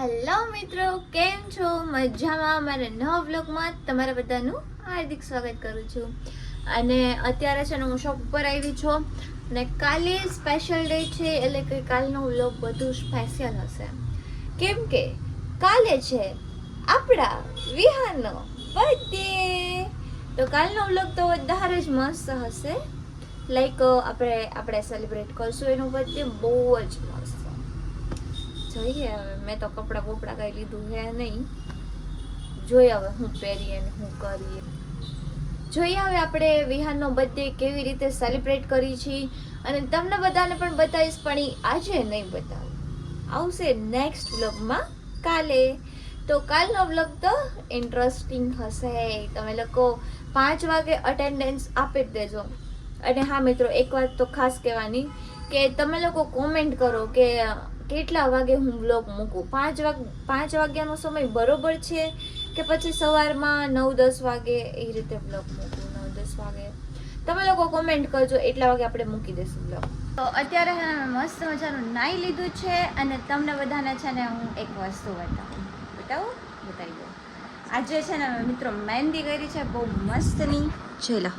Hello મિત્રો, કેમ છો? મજામાં? મારા નવા વ્લોગમાં તમારા બધાનું હાર્દિક સ્વાગત કરું છું. અને અત્યારે છે ને હું શોપ ઉપર આવી છું અને કાલે સ્પેશિયલ ડે છે, એટલે કે કાલનો વ્લોગ બધું સ્પેશિયલ હશે. કેમ કે કાલે છે આપણા વિહાનનો બર્થડે. તો કાલનો વ્લોગ તો વધારે જ મસ્ત હશે. લાઈક આપણે સેલિબ્રેટ કરશું એનો બર્થડે બહુ જ મસ્ત. જોઈએ હવે, મેં તો કપડાં બપડા કઈ લીધું હે નહીં. જોઈએ હવે હું પહેરીએ ને હું કરીએ. જોઈએ હવે આપણે વિહાનનો બર્થડે કેવી રીતે સેલિબ્રેટ કરી છીએ અને તમને બધાને પણ બતાવીશ, પણ એ આજે નહીં બતાવું, આવશે નેક્સ્ટ વ્લોગમાં કાલે. તો કાલનો વ્લોગ તો ઇન્ટરેસ્ટિંગ હશે. તમે લોકો 5 વાગે અટેન્ડન્સ આપી જ દેજો. અને હા મિત્રો, એક વાત તો ખાસ કહેવાની કે તમે લોકો કોમેન્ટ કરો કે કેટલા વાગે હું વ્લોગ મૂકું. 5 વાગ્યાનો સમય બરોબર છે કે પછી સવારમાં 9-10 વાગે એ રીતે વ્લોગ મૂકું? 9-10 વાગે તમે લોકો કોમેન્ટ કરજો, એટલા વાગે આપણે મૂકી દઈશું વ્લોગ. તો અત્યારે મસ્ત મજાનું નાઈ લીધું છે અને તમને બધાને છે ને હું એક વસ્તુ બતાવી દઉં. આજે છે ને મિત્રો મહેંદી કરી છે બહુ મસ્તની. ચલો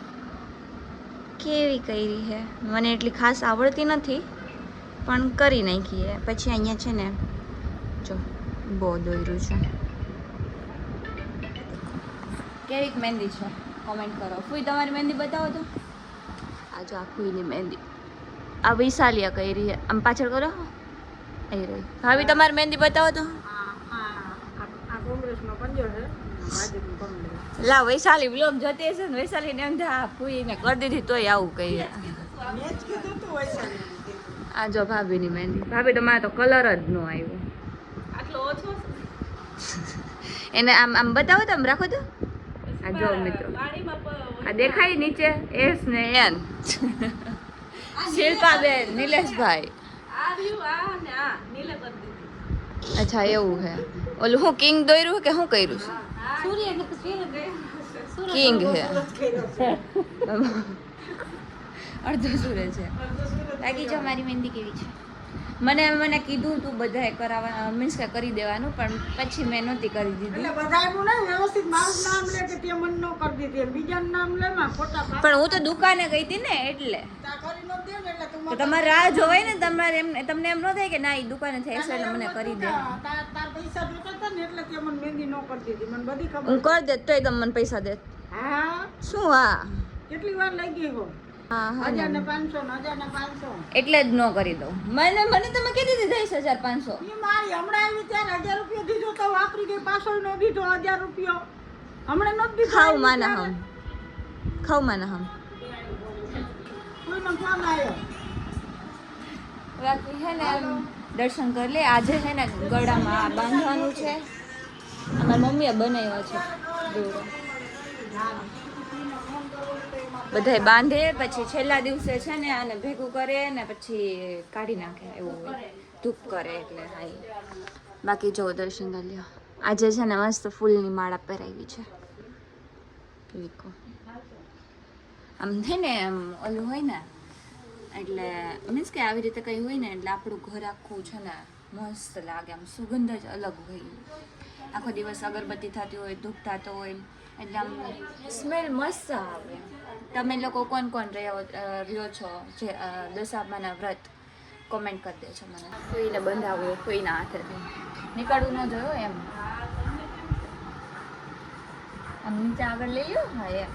કેવી કરી છે, મને એટલી ખાસ આવડતી નથી પણ કરી નાખીએ. પછી અહીંયા છે ને જો બહુ દોર્યું છે. કેવીક મહેંદી છે કોમેન્ટ કરો. ફૂઈ તમારી મહેંદી બતાવો તો. આ જો આ ફૂઈની મહેંદી, આ વિશાલિયા કરી છે. આમ પાછળ કરો, અહીં રહી. ભાભી તમારી મહેંદી બતાવો તો. લા વૈશાલી બ્લોગ જોતી હશે ને, વૈશાલી ને એમ થાય ફૂઈને કરી દીધી તોય આવું કહીએ. આ જો ભાભીની મહેંદી. ભાભી તમારે તો કલર જ ન આવ્યો. આટલો ઓછો એને આમ આમ બતાવો તો, આમ રાખો તો. આ જો મિત્રો, આ દેખાય નીચે એસ ને એન. શિલ્પાબેન, નિલેશભાઈ. અચ્છા એવું છે. ઓલું હું કિંગ દોર્યું કે શું કર્યું છે? કિંગ છે. અડધો સૂર્ય છે. બાકી જો મારી મહેંદી કેવી છે. મને કીધું તું બધાએ કરાવવા, મીન્સ કે કરી દેવાનું, પણ પછી મેં નહોતી કરી દીધી. પણ હું તો દુકાને ગઈ હતી ને, એટલે તો તમારે રાહ જોવાય ને. તમારે એમ તમને એમ ન થાય કે ના એ દુકાને થાય છે એટલે મને કરી દે. હું કરી દે તોય તમે મને પૈસા દે. શું? હા, કેટલી વાર લઈ ગઈ હો? 1500 એટલે જ ન કરી દઉં. મને તમે કીધી દીધી 1500. મારી હમણાં આવી ત્યારે 1000 રૂપિયા દીધો તો વાપરી ગઈ. પાછો નો દીધો 1000 રૂપિયા હમણાં નો દીધો. ખાવ માના હમ કોઈનો ફોન આવ્યો. બાકી હે ને દર્શન કરી લે. આજે છે ને ગળામાં બાંધવાનું છે. અમારી મમ્મીએ બનાવ્યો છે દોરો. બધાય બાંધે, પછી છેલ્લા દિવસે છે ને આને ભેગું કરે ને પછી કાઢી નાખે, એવું હોય. ધૂપ કરે એટલે. હા, બાકી જો દર્શન કરી લ્યો. આજે છે ને મસ્ત ફૂલની માળા પહેરાવી છે. આમ છે ને આમ ઓલું હોય ને, એટલે મીન્સ કે આવી રીતે કંઈ હોય ને એટલે આપણું ઘર આખું છે ને મસ્ત લાગે. આમ સુગંધ જ અલગ હોય. આખો દિવસ અગરબત્તી થતી હોય, ધૂપ થતો હોય, એટલે આમ સ્મેલ મસ્ત આવે. તમે લોકો કોણ રહ્યો છો જે દશામાના વ્રત, કોમેન્ટ કરી દેજો મને. કોઈને બંધાવવું, કોઈના હાથેથી નીકળવું ન જોયો એમ. આમ નીચે આગળ લઈ લો. હા એમ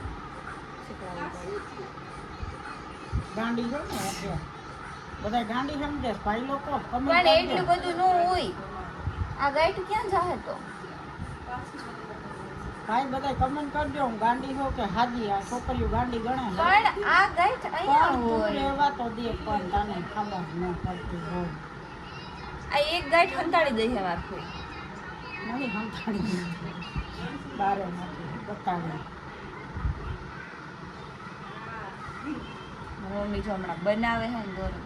ગાંડી છે ને એટલે બધા ગાંડી સમજે ભાઈ લોકો. પણ એટલું બધું ન હોય. આ ગાઈડ ક્યાં જાહે તો ભાઈ બધા કમેન્ટ કરજો હું ગાંડી હો કે હાજી. આ છોકરીઓ ગાંડી ગણે. પણ આ ગાઈડ અહીંયા હોય. રહેવા તો દે, પણ તને ખબર ન પડતી હોય. આ એક ગાઈડ હંતાડી દઈ છે મારું. નહીં હંતાડી બારે નથી બતાવે. મમ્મી જો હમણાં બનાવે છે ને દોરો.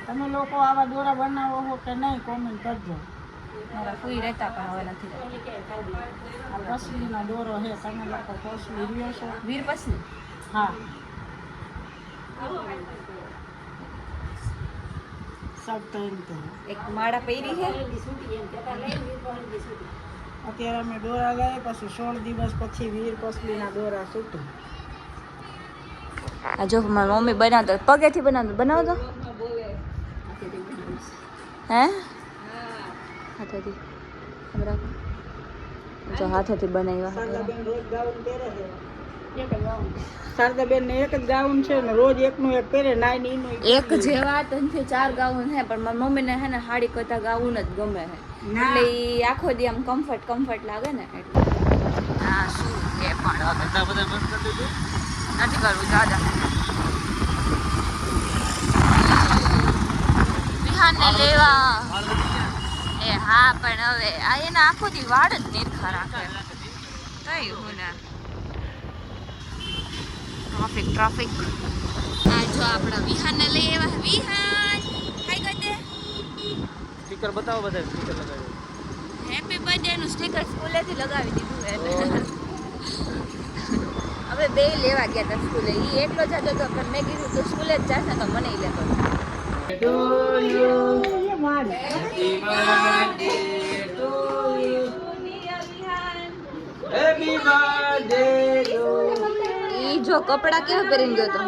તમે લોકો આવા દોરા બનાવો છો કે નહીં કોમેન્ટ કરજો. મારા ફૂઈ રહેતા પણ હવે નથી રહેતા. આ પસલીનો દોરો છે. તમે લોકો પસલી રહ્યો છો? વીર પસલી. હા, શર્ટ ત્રણ તો એક માળા પહેરી છે. અત્યારે અમે દોરા લઈએ પછી 16 દિવસ પછી વીર કોસલીના દોરા છૂટે. આ જો મારી મમ્મી બનાવતો પગેથી બનાવતો હે હાથેથી બરાબર જો હાથેથી બનાવ્યા. શારદાબેન રોજ ગાઉન પહેરે છે. શારદાબેન ને એક જ ગાઉન છે ને રોજ એકનું એક પહેરે નાઈ નીનું એક જેવા 3 થી 4 ગાઉન છે પણ મારી મમ્મીને હે ને સાડી કરતા ગાઉન જ ગમે છે એટલે ઈ આખો દી આમ કમ્ફર્ટ લાગે ને એટલે. હા શું કે પણ ધંધા બધા બંધ કરી દીધું. નથી કરવું દાદા વિહાનને લેવા. એ હા પણ હવે આ એના આખો દી વાળ જ નીરખા રાખે કઈ હું ને ટ્રાફિક. આ જો આપણા વિહાનને લઈ આવ્યા. વિહાન હાઈ ગતે સ્ટીકર બતાવો બધા સ્ટીકર લગાવ્યું. હેપી બર્થડે નું સ્ટીકર સ્કૂલેથી લગાવી દીધું એટલે હવે બે લેવા ગયા હતા સ્કૂલે. ઈ એકલો જતો હતો પણ મેં કીધું તું સ્કૂલે જ જાશે તો મને ઈ લેતો. હેપી બર્થડે ઈ જો કપડા કેવા પહેરીને ગયો તો.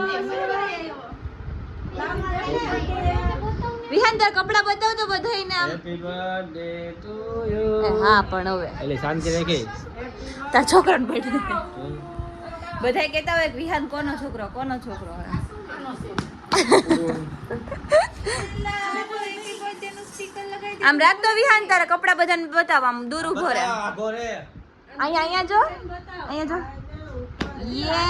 વિહાન તાર કપડા બતાવતો બધાયને આમ. Happy birthday to you. હા પણ હવે એટલે શાંતિ રાખે. તાર છોકરાને બર્થડે બધાય કહેતા હોય કે વિહાન કોનો છોકરો હે. આમ રાખ દો વિહાન તારા કપડા બધાને બતાવ આમ દૂર ઉભો રહે. ગોરે અહીંયા જો યે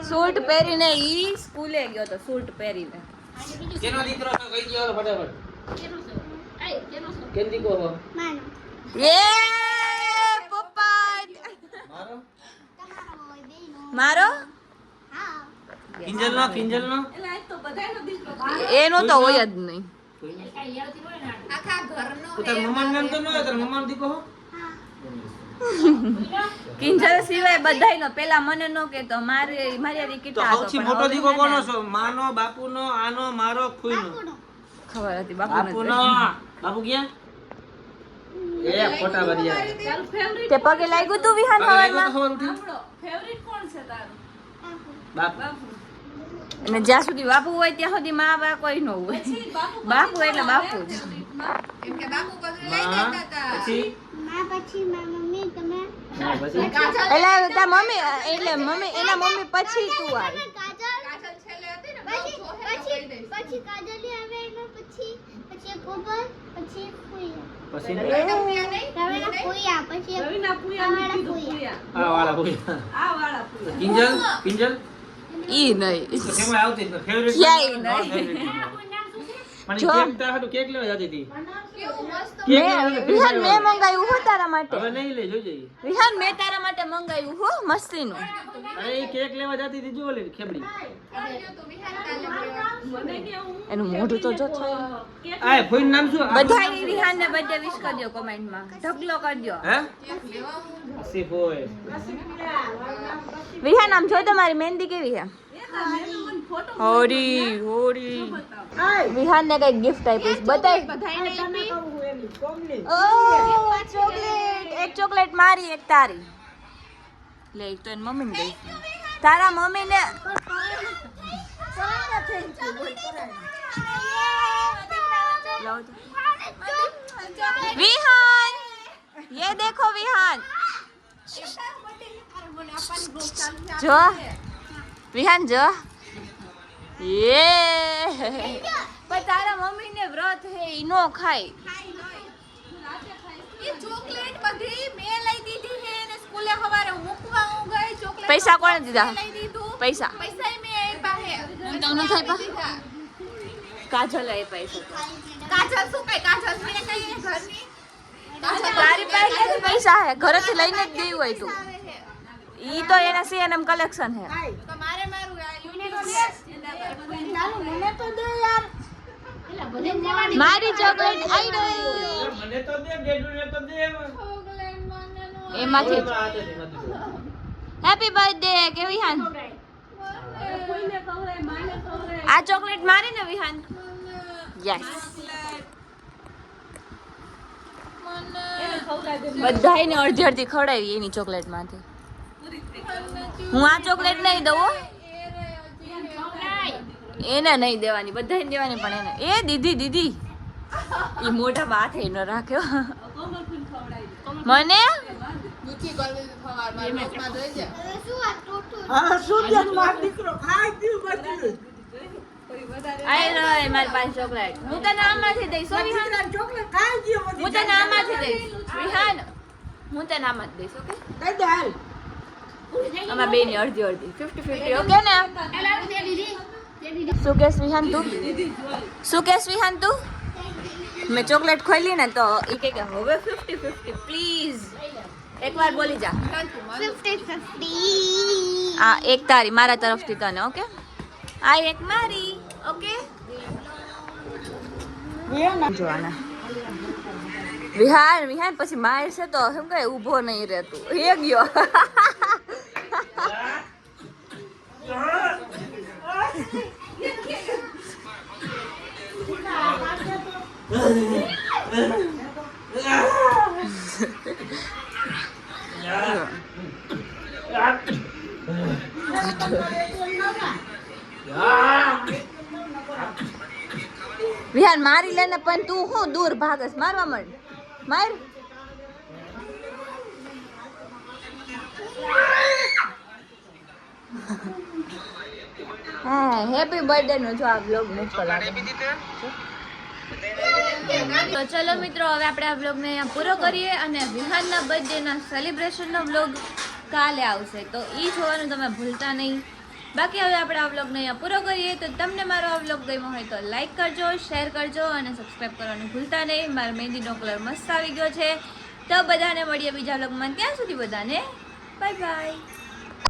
સૂટ પહેરીને ઈ સ્કૂલે ગયો તો સૂટ પહેરીને. કેનો દીકરો છો કઈ ગયો ફટાફટ. કેમ દીકરો હો? યે પોપટ મારો કિંજલ નો એનો તો હોય જ નહીં. તો તાર મમ્માનું નામ તો ન હોય. તાર મમ્માનો દીકરો હો? કિંજલ સિવાય બધાયનો પેલા મને નો કેતો મારી તો કેટલા સૌથી મોટો દીકરો કોનો છો? માનો, બાપુનો, આનો, મારો, ખુઈનો? ખબર હતી બાપુનો. બાપુ ક્યાં? એ ખોટા બરિયા. તે પગે લાગ્યું તું વિહાન હવારમાં. ખબર ઉઠી? બાપુ. અને જ્યાં સુધી બાપુ હોય ત્યાં સુધી મા બા કોઈ ન હોય. બાપુ એટલે બાપુ જ. પછી એટલે તાર મમ્મી એટલે મમ્મી એના મમ્મી પછી તું આવી. પછી કિંજલ ઈ નહીં તો કેમ આવતી જ ફેવરિટ ક્યાંય પણ જો. કેક તાર હાટુ કેક લેવા જતી હતી. કેક લેવા વિહાન મેં મંગાવ્યું હો તારા માટે. હવે નહીં લે જોઈ જઈએ. વિહાન મેં તારા માટે મંગાવ્યું હો મસ્તીનું. અરે એ કેક લેવા જતી હતી જો લે ખેબડી. એનું મોઢું તો જો આ ફોઈનું નામ શું? બધાય વિહાન ને બર્થડે વિશ કરજો કમેન્ટમાં. ઢગલો કરજો. હે? આસિફ હોય. વિહાન આમ જો તમારી મહેંદી કેવી છે? હોરી હોરી. વિહાન ને કઈ ગિફ્ટ આપી બતાય. ઓ ચોકલેટ. એક ચોકલેટ મારી એક તારી. લે એક તો એની મમ્મીને દઈ. તારા મમ્મીને विहान ये देखो विहान जो विहान जो ये पर तारा मम्मी ने व्रत है इनो खाई ये चॉकलेट बधी मैं लई दीदी है ने स्कूले हवारे मुकवा હું ગઈ ચોકલેટ પૈસા કોણે દીધા પૈસા પૈસા મે આપ્યા હે તમને થાય કાજલ એ પૈસા કાજલ શું કઈ કાજલ મને કઈ ઘરની તારી પાસે પૈસા હે ઘરેથી લઈને જ દેવું હોય તું ઈ તો એના સીએનએમ કલેક્શન હે તો મારે મારું મને તો દે યાર મારી ચોકલેટ આઈ ગઈ મને તો દે ડેડુને તો દે એમાંથી હેપી બર્થડે કેવી હાન કોઈને ખવડાય, માને ખવડાય. આ ચોકલેટ મારી ને વિહાન યસ એને ખવડાય દે. બધાયને અડધી અડધી ખવડાવી એની ચોકલેટ માંથી હું આ ચોકલેટ નહીં દઉં હો. એને નહીં દેવાની બધાને દેવાની પણ એને એ દીદી દીદી એ મોઢામાં હાથે ન રાખ્યો મને હા, શું બેન, મારો દીકરો ખાઈ ગયું બધું. આઈ રહે મારી પાસે ચોકલેટ હું તને આમાંથી દઈશ હો વિહાન દીકરાને ચોકલેટ ખાઈ ગયું બધું. હું તને આમાંથી દઈશ વિહાન હું તને આમાંથી દઈશ ઓકે દઈ દે હાલ. આમાં બેની અડધી અડધી 50-50 ઓકે ને શું કેસ વિહાન તું શું કેસ વિહાન તું મેં ચોકલેટ ખોલી ને તો એ કે હવે 50-50 પ્લીઝ એકવાર બોલી જા 50-50. આ એક તારી મારા તરફથી તને ઓકે આ એક મારી ઓકે જોવાના વિહાન વિહાન પછી માર છે તો શું કહે ઊભો નહીં રહેતું એ ગયો વિહાન મારી લેને પણ તું હું દૂર ભાગસ મારવા માંડ માર હા હેપી બર્થડે નો જો આ બ્લોગ મૂકો લાગે તો ચલો મિત્રો હવે આપણે આ બ્લોગને અહીંયા પૂરો કરીએ અને વિહાનના બર્થડેના સેલિબ્રેશનનો બ્લોગ કાલે આવશે તો એ જોવાનું તમે ભૂલતા નહીં બાકી હવે આપણે આ બ્લોગને અહીંયા પૂરો કરીએ તો તમને મારો આ બ્લોગ ગમ્યો હોય તો લાઈક કરજો શેર કરજો અને સબસ્ક્રાઈબ કરવાનું ભૂલતા નહીં મારો મહેંદીનો કલર મસ્ત આવી ગયો છે તો બધાને મળીએ બીજા બ્લોગમાં ત્યાં સુધી બધાને બાય બાય